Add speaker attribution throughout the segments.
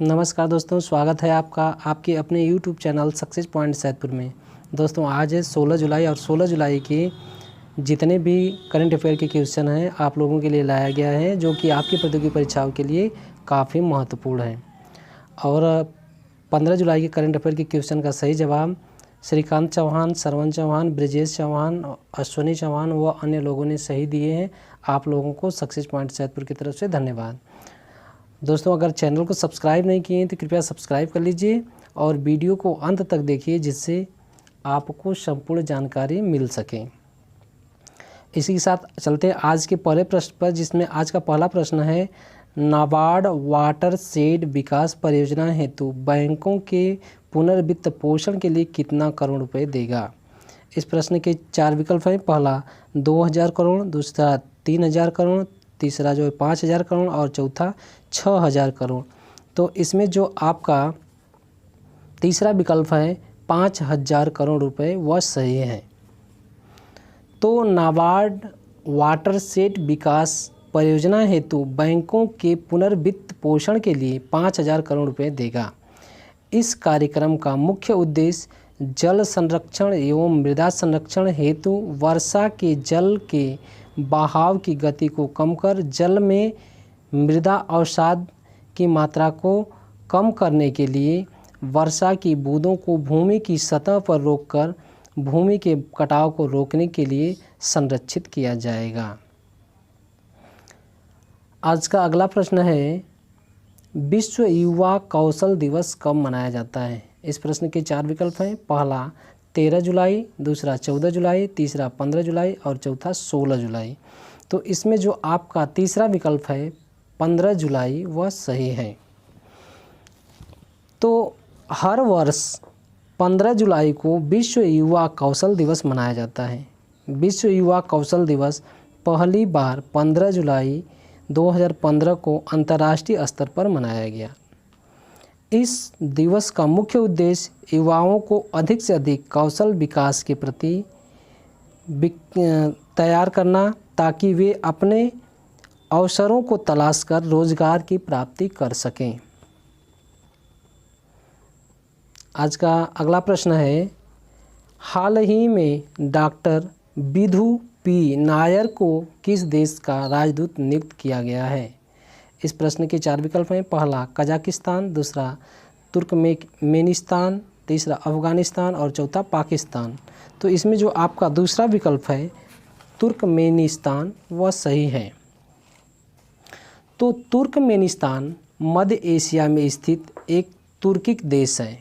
Speaker 1: नमस्कार दोस्तों, स्वागत है आपका आपके अपने YouTube channel success point Saidpur में। दोस्तों आज है 16 जुलाई और 16 जुलाई के जितने भी करंट अफेयर के क्वेश्चन हैं आप लोगों के लिए लाया गया है, जो कि आपकी प्रतियोगी परीक्षाओं के लिए काफ़ी महत्वपूर्ण है। और 15 जुलाई के करंट अफेयर के क्वेश्चन का सही जवाब श्रीकांत चौहान, श्रवण चौहान, ब्रिजेश चौहान, अश्विनी चौहान व अन्य लोगों ने सही दिए हैं। आप लोगों को सक्सेस पॉइंट सैदपुर की तरफ से धन्यवाद। दोस्तों अगर चैनल को सब्सक्राइब नहीं किए तो कृपया सब्सक्राइब कर लीजिए और वीडियो को अंत तक देखिए, जिससे आपको संपूर्ण जानकारी मिल सके। इसी के साथ चलते हैं आज के पहले प्रश्न पर, जिसमें आज का पहला प्रश्न है, नाबार्ड वाटर शेड विकास परियोजना हेतु बैंकों के पुनर्वित्त पोषण के लिए कितना करोड़ रुपए देगा। इस प्रश्न के 4 विकल्प हैं। पहला 2000 करोड़, दूसरा 3000 करोड़, तीसरा जो है 5000 करोड़ और चौथा 6000 करोड़। तो इसमें जो आपका तीसरा विकल्प है 5000 करोड़ रुपए वह सही है। तो नाबार्ड वाटरशेड विकास परियोजना हेतु बैंकों के पुनर्वित्त पोषण के लिए 5000 करोड़ रुपए देगा। इस कार्यक्रम का मुख्य उद्देश्य जल संरक्षण एवं मृदा संरक्षण हेतु वर्षा के जल के बहाव की गति को कम कर जल में मृदा अवसाद की मात्रा को कम करने के लिए वर्षा की बूंदों को भूमि की सतह पर रोककर भूमि के कटाव को रोकने के लिए संरक्षित किया जाएगा। आज का अगला प्रश्न है, विश्व युवा कौशल दिवस कब मनाया जाता है। इस प्रश्न के 4 विकल्प हैं। पहला 13 जुलाई, दूसरा 14 जुलाई, तीसरा 15 जुलाई और चौथा 16 जुलाई। तो इसमें जो आपका तीसरा विकल्प है 15 जुलाई वह सही है। तो हर वर्ष 15 जुलाई को विश्व युवा कौशल दिवस मनाया जाता है। विश्व युवा कौशल दिवस पहली बार 15 जुलाई 2015 को अंतर्राष्ट्रीय स्तर पर मनाया गया। इस दिवस का मुख्य उद्देश्य युवाओं को अधिक से अधिक कौशल विकास के प्रति तैयार करना, ताकि वे अपने अवसरों को तलाश कर रोजगार की प्राप्ति कर सकें। आज का अगला प्रश्न है, हाल ही में डॉक्टर विधु पी नायर को किस देश का राजदूत नियुक्त किया गया है। इस प्रश्न के 4 विकल्प हैं। पहला कजाकिस्तान, दूसरा तुर्कमेनिस्तान, तीसरा अफ़गानिस्तान और चौथा पाकिस्तान। तो इसमें जो आपका दूसरा विकल्प है तुर्कमेनिस्तान वह सही है। तो तुर्कमेनिस्तान मध्य एशिया में स्थित एक तुर्किक देश है,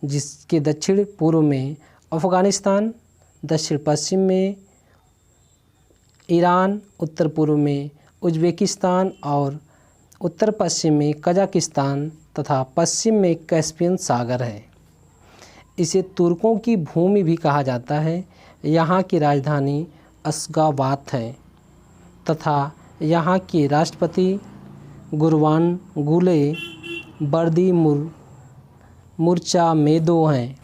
Speaker 1: जिसके दक्षिण पूर्व में अफ़गानिस्तान, दक्षिण पश्चिम में ईरान, उत्तर पूर्व में उज़्बेकिस्तान और उत्तर पश्चिम में कजाकिस्तान तथा पश्चिम में कैस्पियन सागर है। इसे तुर्कों की भूमि भी कहा जाता है। यहाँ की राजधानी अशगाबाद है तथा यहाँ के राष्ट्रपति गुरबान गुले बर्दी मुर्चा मेदो हैं।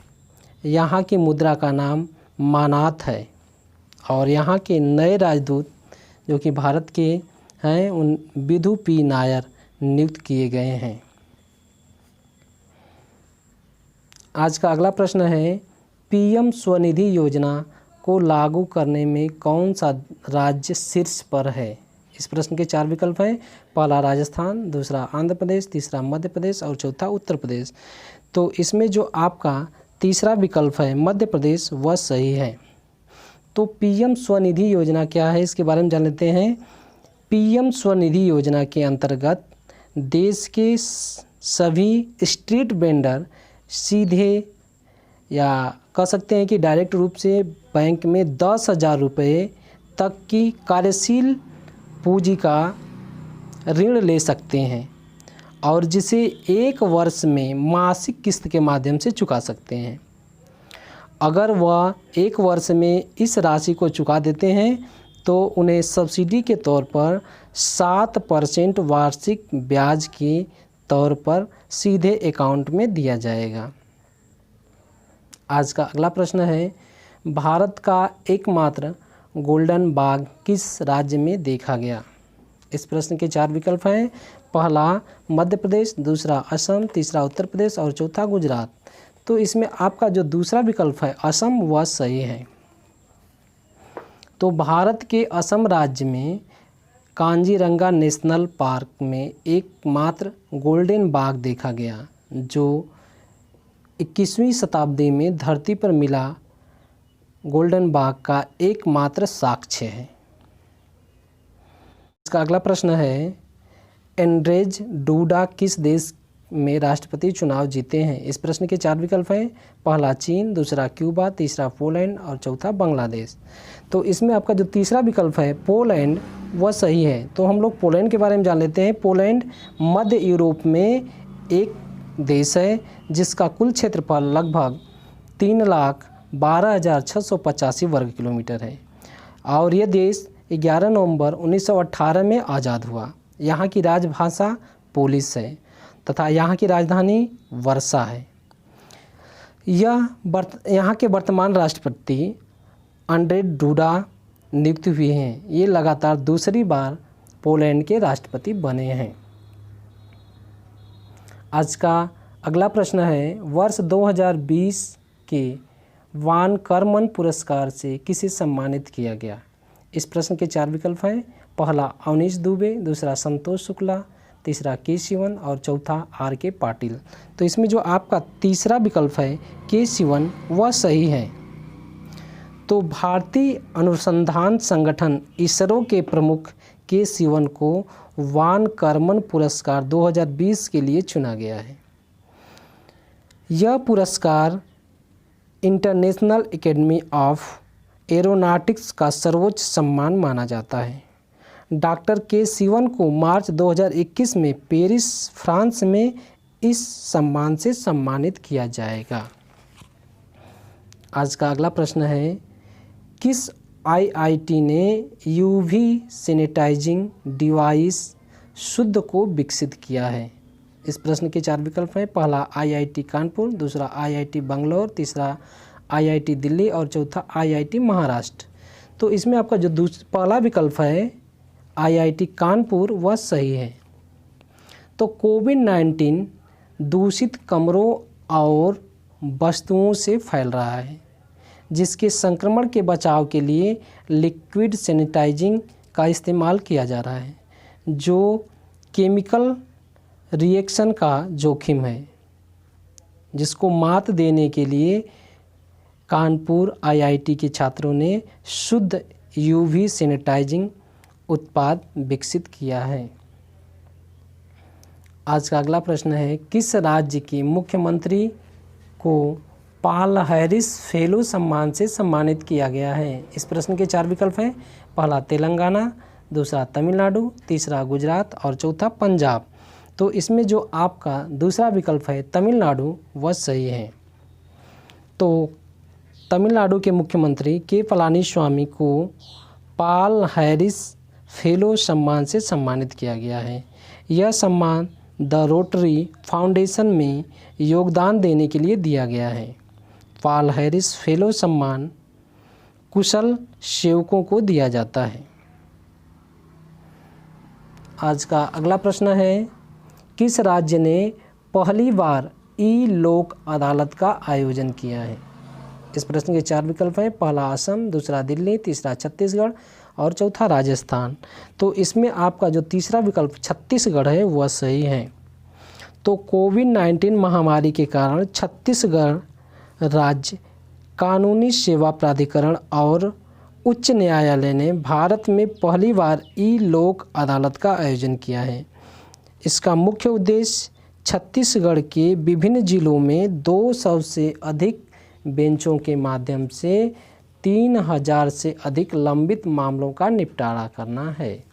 Speaker 1: यहाँ की मुद्रा का नाम मानात है और यहाँ के नए राजदूत जो कि भारत के हैं उन विधु पी नायर नियुक्त किए गए हैं। आज का अगला प्रश्न है, पीएम स्वनिधि योजना को लागू करने में कौन सा राज्य शीर्ष पर है। इस प्रश्न के 4 विकल्प हैं। पहला राजस्थान, दूसरा आंध्र प्रदेश, तीसरा मध्य प्रदेश और चौथा उत्तर प्रदेश। तो इसमें जो आपका तीसरा विकल्प है मध्य प्रदेश वह सही है। तो पीएम स्वनिधि योजना क्या है, इसके बारे में जान लेते हैं। पीएम स्वनिधि योजना के अंतर्गत देश के सभी स्ट्रीट वेंडर सीधे या कह सकते हैं कि डायरेक्ट रूप से बैंक में 10,000 रुपये तक की कार्यशील पूंजी का ऋण ले सकते हैं और जिसे 1 वर्ष में मासिक किस्त के माध्यम से चुका सकते हैं। अगर वह 1 वर्ष में इस राशि को चुका देते हैं तो उन्हें सब्सिडी के तौर पर 7% वार्षिक ब्याज के तौर पर सीधे अकाउंट में दिया जाएगा। आज का अगला प्रश्न है, भारत का एकमात्र गोल्डन बाघ किस राज्य में देखा गया। इस प्रश्न के 4 विकल्प हैं। पहला मध्य प्रदेश, दूसरा असम, तीसरा उत्तर प्रदेश और चौथा गुजरात। तो इसमें आपका जो दूसरा विकल्प है असम वह सही है। तो भारत के असम राज्य में कांजीरंगा नेशनल पार्क में एकमात्र गोल्डन बाघ देखा गया, जो 21वीं शताब्दी में धरती पर मिला गोल्डन बाघ का एकमात्र साक्ष्य है। इसका अगला प्रश्न है, एंड्रेज डूडा किस देश में राष्ट्रपति चुनाव जीते हैं? इस प्रश्न के 4 विकल्प हैं। पहला चीन, दूसरा क्यूबा, तीसरा पोलैंड और चौथा बांग्लादेश। तो इसमें आपका जो तीसरा विकल्प है पोलैंड वह सही है। तो हम लोग पोलैंड के बारे में जान लेते हैं। पोलैंड मध्य यूरोप में एक देश है जिसका कुल क्षेत्रफल लगभग 3,12,685 वर्ग किलोमीटर है और यह देश 11 नवंबर 1918 में आज़ाद हुआ। यहाँ की राजभाषा पोलिश है तथा यहाँ की राजधानी वर्षा है। यहाँ के वर्तमान राष्ट्रपति एंड्रेज डूडा नियुक्त हुए हैं। ये लगातार दूसरी बार पोलैंड के राष्ट्रपति बने हैं। आज का अगला प्रश्न है, वर्ष 2020 के वान कर्मन पुरस्कार से किसे सम्मानित किया गया? इस प्रश्न के 4 विकल्प हैं। पहला अवनीश दुबे, दूसरा संतोष शुक्ला, तीसरा के शिवन और चौथा आर के पाटिल। तो इसमें जो आपका तीसरा विकल्प है के शिवन वह सही है। तो भारतीय अनुसंधान संगठन इसरो के प्रमुख के शिवन को वान कर्मन पुरस्कार 2020 के लिए चुना गया है। यह पुरस्कार इंटरनेशनल एकेडमी ऑफ एरोनॉटिक्स का सर्वोच्च सम्मान माना जाता है। डॉक्टर के शिवन को मार्च 2021 में पेरिस, फ्रांस में इस सम्मान से सम्मानित किया जाएगा। आज का अगला प्रश्न है, किस आईआईटी ने यूवी सैनिटाइजिंग डिवाइस शुद्ध को विकसित किया है? इस प्रश्न के 4 विकल्प हैं। पहला आईआईटी कानपुर, दूसरा आईआईटी बंगलौर, तीसरा आईआईटी दिल्ली और चौथा आईआईटी महाराष्ट्र। तो इसमें आपका जो पहला विकल्प है आईआईटी कानपुर वह सही है। तो कोविड-19 दूषित कमरों और वस्तुओं से फैल रहा है, जिसके संक्रमण के बचाव के लिए लिक्विड सैनिटाइजिंग का इस्तेमाल किया जा रहा है, जो केमिकल रिएक्शन का जोखिम है, जिसको मात देने के लिए कानपुर आईआईटी के छात्रों ने शुद्ध यूवी सैनिटाइजिंग उत्पाद विकसित किया है। आज का अगला प्रश्न है, किस राज्य के मुख्यमंत्री को पॉल हैरिस फेलो सम्मान से सम्मानित किया गया है? इस प्रश्न के 4 विकल्प हैं। पहला तेलंगाना, दूसरा तमिलनाडु, तीसरा गुजरात और चौथा पंजाब। तो इसमें जो आपका दूसरा विकल्प है तमिलनाडु वह सही है। तो तमिलनाडु के मुख्यमंत्री के पलानीस्वामी को पॉल हैरिस फेलो सम्मान से सम्मानित किया गया है। यह सम्मान द रोटरी फाउंडेशन में योगदान देने के लिए दिया गया है। पॉल हैरिस फेलो सम्मान कुशल सेवकों को दिया जाता है। आज का अगला प्रश्न है, किस राज्य ने पहली बार ई लोक अदालत का आयोजन किया है? इस प्रश्न के 4 विकल्प हैं। पहला असम, दूसरा दिल्ली, तीसरा छत्तीसगढ़ और चौथा राजस्थान। तो इसमें आपका जो तीसरा विकल्प छत्तीसगढ़ है वह सही है। तो कोविड-19 महामारी के कारण छत्तीसगढ़ राज्य कानूनी सेवा प्राधिकरण और उच्च न्यायालय ने भारत में पहली बार ई लोक अदालत का आयोजन किया है। इसका मुख्य उद्देश्य छत्तीसगढ़ के विभिन्न जिलों में 200 से अधिक बेंचों के माध्यम से 3000 से अधिक लंबित मामलों का निपटारा करना है।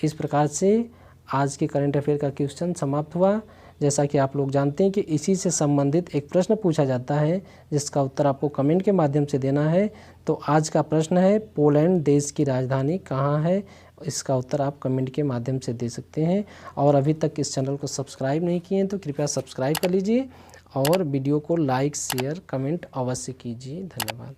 Speaker 1: इस प्रकार से आज के करंट अफेयर का क्वेश्चन समाप्त हुआ। जैसा कि आप लोग जानते हैं कि इसी से संबंधित एक प्रश्न पूछा जाता है जिसका उत्तर आपको कमेंट के माध्यम से देना है। तो आज का प्रश्न है, पोलैंड देश की राजधानी कहाँ है? इसका उत्तर आप कमेंट के माध्यम से दे सकते हैं। और अभी तक इस चैनल को सब्सक्राइब नहीं किए हैं तो कृपया सब्सक्राइब कर लीजिए और वीडियो को लाइक, शेयर, कमेंट अवश्य कीजिए। धन्यवाद।